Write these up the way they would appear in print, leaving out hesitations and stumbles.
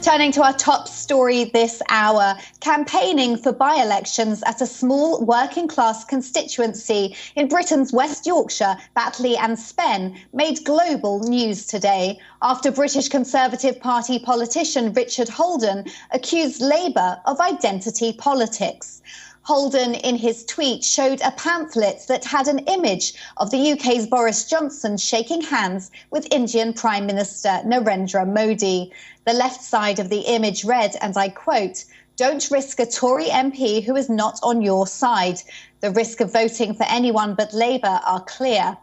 Turning to our top story this hour, campaigning for by-elections at a small working-class constituency in Britain's West Yorkshire, Batley and Spen, made global news today after British Conservative Party politician Richard Holdan accused Labour of identity politics. Holdan, in his tweet, showed a pamphlet that had an image of the UK's Boris Johnson shaking hands with Indian Prime Minister Narendra Modi. The left side of the image read, and I quote, "Don't risk a Tory MP who is not on your side. The risk of voting for anyone but Labour are clear."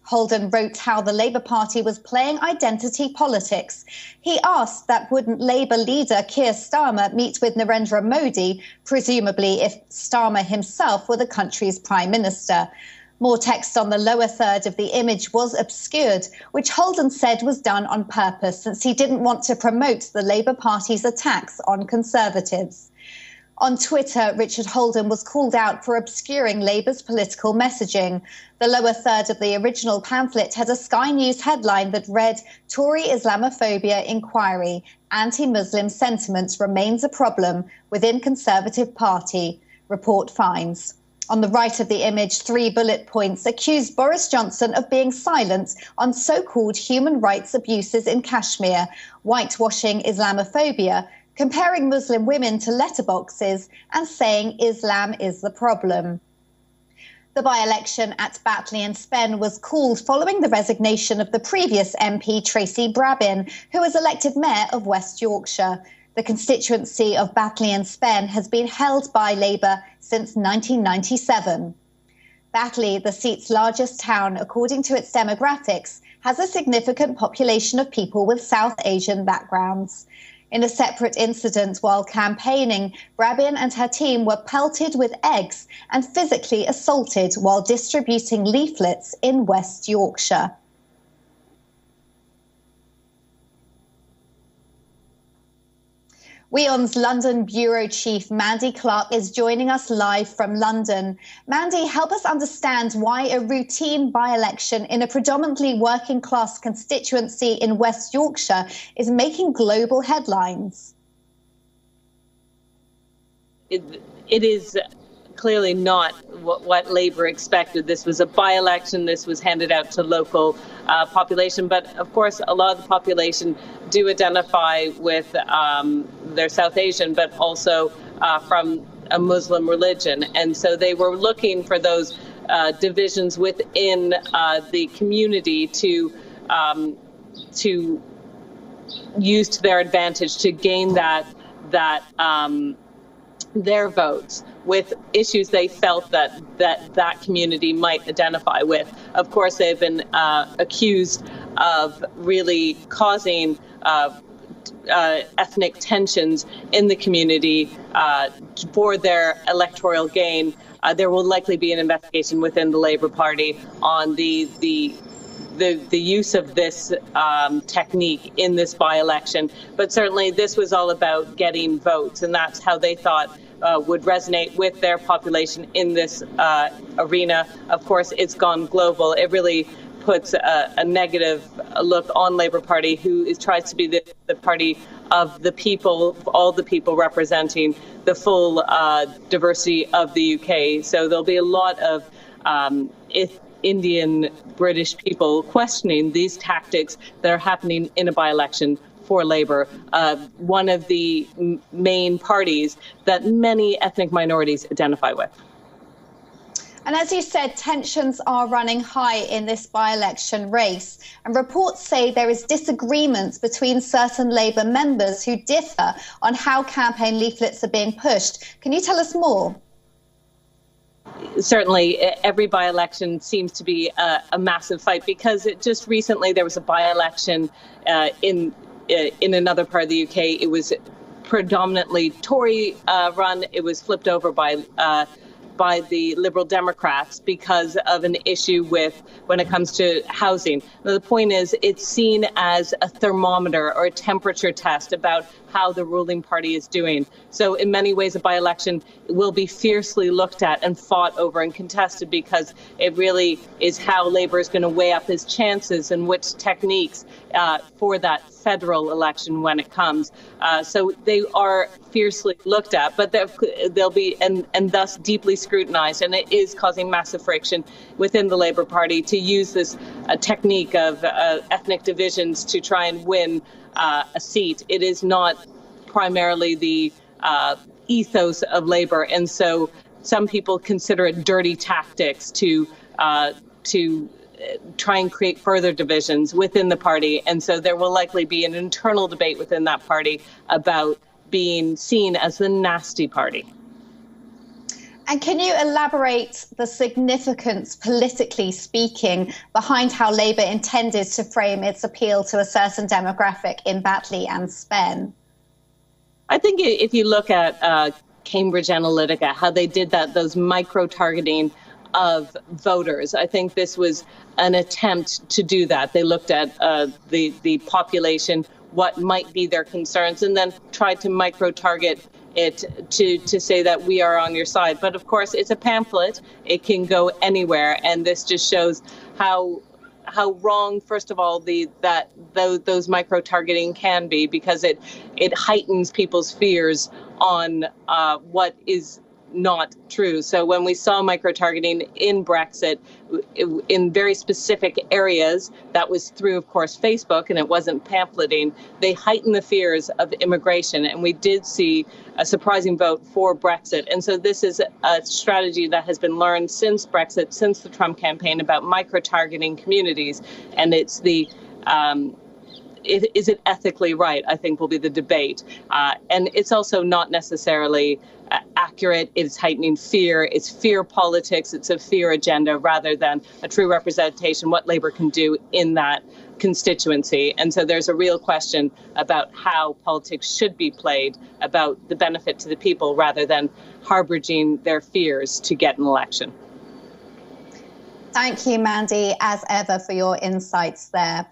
Holdan wrote how the Labour Party was playing identity politics. He asked that wouldn't Labour leader Keir Starmer meet with Narendra Modi, presumably if Starmer himself were the country's Prime Minister. More text on the lower third of the image was obscured, which Holdan said was done on purpose since he didn't want to promote the Labour Party's attacks on Conservatives. On Twitter, Richard Holdan was called out for obscuring Labour's political messaging. The lower third of the original pamphlet had a Sky News headline that read, "Tory Islamophobia inquiry. Anti-Muslim sentiment remains a problem within Conservative Party. Report finds." On the right of the image, 3 bullet points accused Boris Johnson of being silent on so-called human rights abuses in Kashmir, whitewashing Islamophobia, comparing Muslim women to letterboxes, and saying Islam is the problem. The by-election at Batley and Spen was called following the resignation of the previous MP, Tracy Brabin, who was elected Mayor of West Yorkshire. The constituency of Batley and Spen has been held by Labour since 1997. Batley, the seat's largest town according to its demographics, has a significant population of people with South Asian backgrounds. In a separate incident while campaigning, Brabin and her team were pelted with eggs and physically assaulted while distributing leaflets in West Yorkshire. WION's London Bureau Chief Mandy Clark is joining us live from London. Mandy, help us understand why a routine by-election in a predominantly working-class constituency in West Yorkshire is making global headlines. It is clearly not what Labour expected. This was a by-election. This was handed out to local population. But, of course, a lot of the population do identify with their South Asian, but also from a Muslim religion. And so they were looking for those divisions within the community to use to their advantage to gain their votes with issues they felt that community might identify with. Of course, they've been accused of really causing ethnic tensions in the community for their electoral gain. There will likely be an investigation within the Labour Party on the use of this technique in this by-election. But certainly this was all about getting votes, and that's how they thought would resonate with their population in this arena. Of course, it's gone global. It really puts a negative look on Labour Party, who tries to be the party of the people, all the people representing the full diversity of the UK. So there'll be a lot of Indian British people questioning these tactics that are happening in a by-election for Labour, one of the main parties that many ethnic minorities identify with. And as you said, tensions are running high in this by-election race. And reports say there is disagreement between certain Labour members who differ on how campaign leaflets are being pushed. Can you tell us more? Certainly, every by-election seems to be a massive fight, because just recently there was a by-election in another part of the UK. It was predominantly Tory run. It was flipped over by the Liberal Democrats because of an issue when it comes to housing. Now, the point is, it's seen as a thermometer or a temperature test about how the ruling party is doing. So in many ways, a by-election will be fiercely looked at and fought over and contested, because it really is how Labour is going to weigh up his chances and which techniques for that federal election when it comes. So they are fiercely looked at, but they'll be and thus deeply scrutinized. And it is causing massive friction within the Labour Party to use this technique of ethnic divisions to try and win a seat. It is not primarily the ethos of Labour, and so some people consider it dirty tactics to try and create further divisions within the party. And so there will likely be an internal debate within that party about being seen as the nasty party. And can you elaborate the significance, politically speaking, behind how Labour intended to frame its appeal to a certain demographic in Batley and Spen? I think if you look at Cambridge Analytica, how they did that, those micro-targeting of voters, I think this was an attempt to do that. They looked at the population, what might be their concerns, and then tried to micro-target it to say that we are on your side. But of course, it's a pamphlet. It can go anywhere, and this just shows how wrong, first of all, those micro-targeting can be, because it heightens people's fears on what is not true. So when we saw micro-targeting in Brexit in very specific areas, that was through, of course, Facebook, and it wasn't pamphleting. They heightened the fears of immigration, and we did see a surprising vote for Brexit. And so this is a strategy that has been learned since Brexit, since the Trump campaign, about micro-targeting communities. And it's the is it ethically right, I think, will be the debate. And it's also not necessarily accurate. It's heightening fear. It's fear politics. It's a fear agenda rather than a true representation, what Labour can do in that constituency. And so there's a real question about how politics should be played, about the benefit to the people rather than harboring their fears to get an election. Thank you, Mandy, as ever, for your insights there.